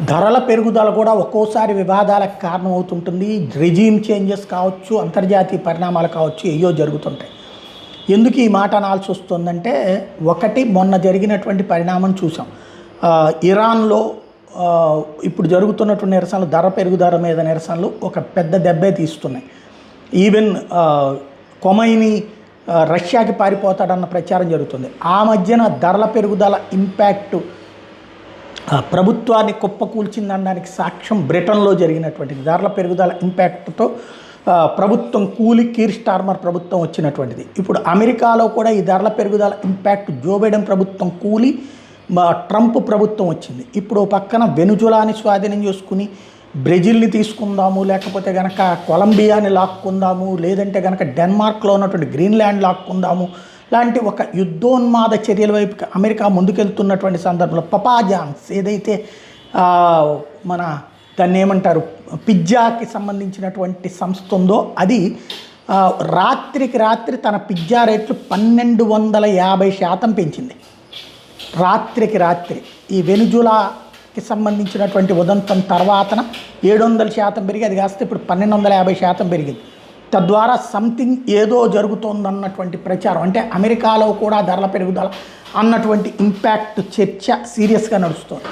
ధరల పెరుగుదల కూడా ఒక్కోసారి వివాదాలకు కారణమవుతుంటుంది. రెజీమ్ చేంజెస్ కావచ్చు, అంతర్జాతీయ పరిణామాలు కావచ్చు, ఏయో జరుగుతుంటాయి. ఎందుకు ఈ మాట అనాల్సి వస్తుందంటే, ఒకటి మొన్న జరిగినటువంటి పరిణామం చూసాం. ఇరాన్లో ఇప్పుడు జరుగుతున్నటువంటి నిరసనలు, ధర పెరుగుదల మీద నిరసనలు ఒక పెద్ద దెబ్బే తీస్తున్నాయి. ఈవెన్ కొమైనీ రష్యాకి పారిపోతాడన్న ప్రచారం జరుగుతుంది. ఆ మధ్యన ధరల పెరుగుదల ఇంపాక్టు ప్రభుత్వాన్ని కుప్పకూల్చిందనడానికి సాక్ష్యం బ్రిటన్లో జరిగినటువంటిది. ధరల పెరుగుదల ఇంపాక్ట్తో ప్రభుత్వం కూలి కీర్ స్టార్మర్ ప్రభుత్వం వచ్చినటువంటిది. ఇప్పుడు అమెరికాలో కూడా ఈ ధరల పెరుగుదల ఇంపాక్ట్ జో బైడెన్ ప్రభుత్వం కూలి ట్రంప్ ప్రభుత్వం వచ్చింది. ఇప్పుడు పక్కన వెనుజులాని స్వాధీనం చేసుకుని బ్రెజిల్ని తీసుకుందాము, లేకపోతే కనుక కొలంబియాని లాక్కుందాము, లేదంటే కనుక డెన్మార్క్లో ఉన్నటువంటి గ్రీన్లాండ్ లాక్కుందాము లాంటి ఒక యుద్ధోన్మాద చర్యల వైపు అమెరికా ముందుకెళ్తున్నటువంటి సందర్భంలో పపాజాన్స్ ఏదైతే మన దాన్ని ఏమంటారు పిజ్జాకి సంబంధించినటువంటి సంస్థ ఉందో అది రాత్రికి రాత్రి తన పిజ్జా రేట్లు 1250% పెంచింది. రాత్రికి రాత్రి ఈ వెనుజులాకి సంబంధించినటువంటి ఉదంతం తర్వాతన 700% పెరిగి అది కాస్త ఇప్పుడు 1250% పెరిగింది. తద్వారా సంథింగ్ ఏదో జరుగుతోందన్నటువంటి ప్రచారం, అంటే అమెరికాలో కూడా ధరల పెరుగుదల అన్నటువంటి ఇంపాక్ట్ చర్చ సీరియస్గా నడుస్తుంది.